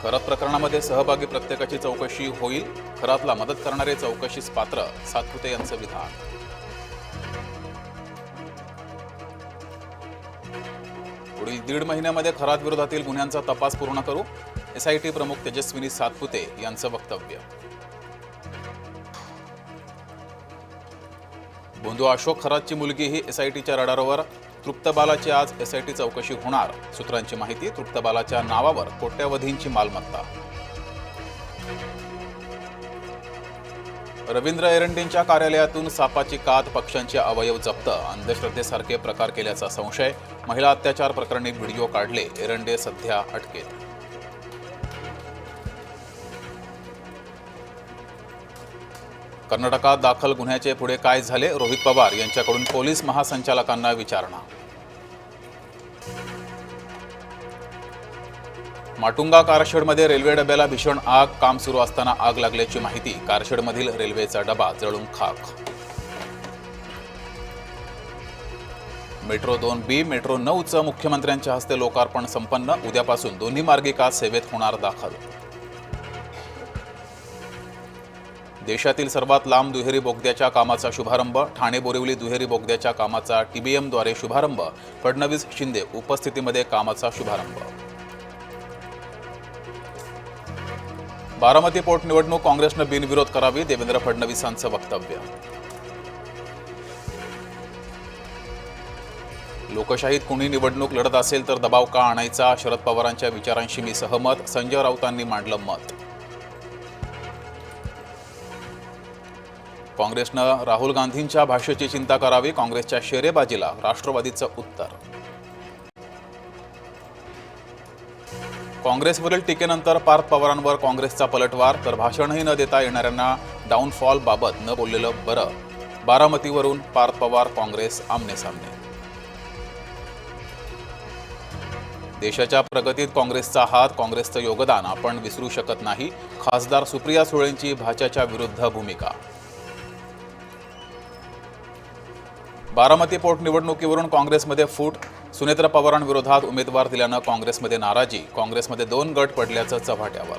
खरात प्रकरणामध्ये सहभागी प्रत्येकाची चौकशी होईल. खरातला मदत करणारे चौकशीस पात्र, सातपुते यांचं विधान. पुढील 1.5 महिन्यामध्ये खरात विरोधातील गुन्ह्यांचा तपास पूर्ण करू, एसआयटी प्रमुख तेजस्विनी सातपुते यांचं वक्तव्य. बोंधू अशोक खरातची मुलगी ही एसआयटीच्या रडारवर. तृप्तबालाची आज एसआयटी चौकशी होणार. सूत्रांची माहिती, तृप्तबालाच्या नावावर कोट्यवधींची मालमत्ता. रवींद्र एरंडेंच्या कार्यालयातून सापाची कात, पक्ष्यांचे अवयव जप्त, अंधश्रद्धेसारखे प्रकार केल्याचा संशय. महिला अत्याचार प्रकरणी व्हिडिओ काढले. एरंडे सध्या अटकेत. कर्नाटकात दाखल गुन्ह्याचे पुढे काय झाले? रोहित पवार यांच्याकडून पोलीस महासंचालकांना विचारणा. माटुंगा कारशेडमध्ये रेल्वे डब्याला भीषण आग. काम सुरू असताना आग लागल्याची माहिती. कारशेडमधील रेल्वेचा डबा जळून खाक. मेट्रो 2B, मेट्रो 9चं मुख्यमंत्र्यांच्या हस्ते लोकार्पण संपन्न. उद्यापासून दोन्ही मार्गिका सेवेत होणार दाखल. देशातील सर्वात लांब दुहेरी बोगद्याच्या कामाचा शुभारंभ. ठाणे बोरिवली दुहेरी बोगद्याच्या कामाचा TBMद्वारे शुभारंभ. फडणवीस शिंदे उपस्थितीमध्ये कामाचा शुभारंभ. बारामती पोटनिवडणूक काँग्रेसनं बिनविरोध करावी, देवेंद्र फडणवीसांचं वक्तव्य. लोकशाहीत कुणी निवडणूक लढत असेल तर दबाव का आणायचा? शरद पवारांच्या विचारांशी मी सहमत, संजय राऊतांनी मांडलं मत. काँग्रेसनं राहुल गांधींच्या भाषेची चिंता करावी, काँग्रेसच्या शेरेबाजीला राष्ट्रवादीचं उत्तर. काँग्रेसवरील टीकेनंतर पार्थ पवारांवर काँग्रेसचा पलटवार, तर भाषणही न देता येणाऱ्यांना डाऊनफॉल बाबत न बोललेलं बरं. बारामतीवरून पार्थ पवार काँग्रेस आमने सामने. देशाच्या प्रगतीत काँग्रेसचा हात, काँग्रेसचं योगदान आपण विसरू शकत नाही. खासदार सुप्रिया सुळेंची भाजपच्या विरुद्ध भूमिका. बारामती पोटनिवडणुकीवरून काँग्रेसमध्ये फूट. सुनेत्र पवारांविरोधात उमेदवार दिल्यानं काँग्रेसमध्ये नाराजी. काँग्रेसमध्ये 2 गट पडल्याचं चव्हाट्यावर.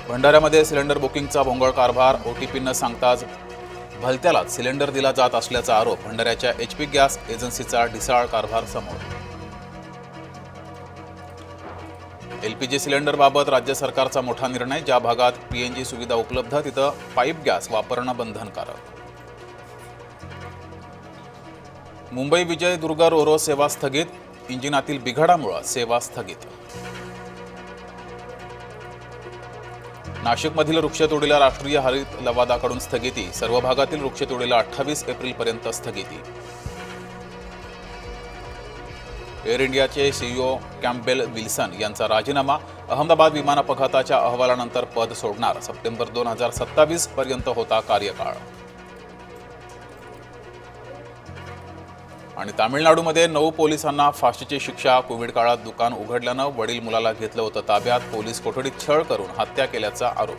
भंडाऱ्यामध्ये सिलेंडर बुकिंगचा भोंगळ कारभार. OTP न सांगताच भलत्यालाच सिलेंडर दिला जात असल्याचा आरोप. भंडाऱ्याच्या HP गॅस एजन्सीचा ढिसाळ कारभार समोर. LPG सिलेंडरबाबत राज्य सरकारचा मोठा निर्णय. ज्या भागात PNG सुविधा उपलब्ध तिथं पाईप गॅस वापरणं बंधनकारक. मुंबई विजय दुर्ग रोरो सेवा स्थगित. इंजिनातील बिघाडामुळे सेवा स्थगित. नाशिकमधील वृक्षतोडीला राष्ट्रीय हरित लवादाकडून स्थगिती. सर्व भागातील वृक्षतोडीला 28 एप्रिलपर्यंत स्थगिती. एअर इंडियाचे CEO कॅम्पबेल विल्सन यांचा राजीनामा. अहमदाबाद विमान अपघाताच्या अहवालानंतर पद सोडणार. सप्टेंबर 2027 पर्यंत होता कार्यकाळ. आणि तामिळनाडूमध्ये 9 पोलिसांना फाशीची शिक्षा. कोविड काळात दुकान उघडल्यानं वडील मुलाला घेतलं होतं ताब्यात. पोलीस कोठडीत छळ करून हत्या केल्याचा आरोप.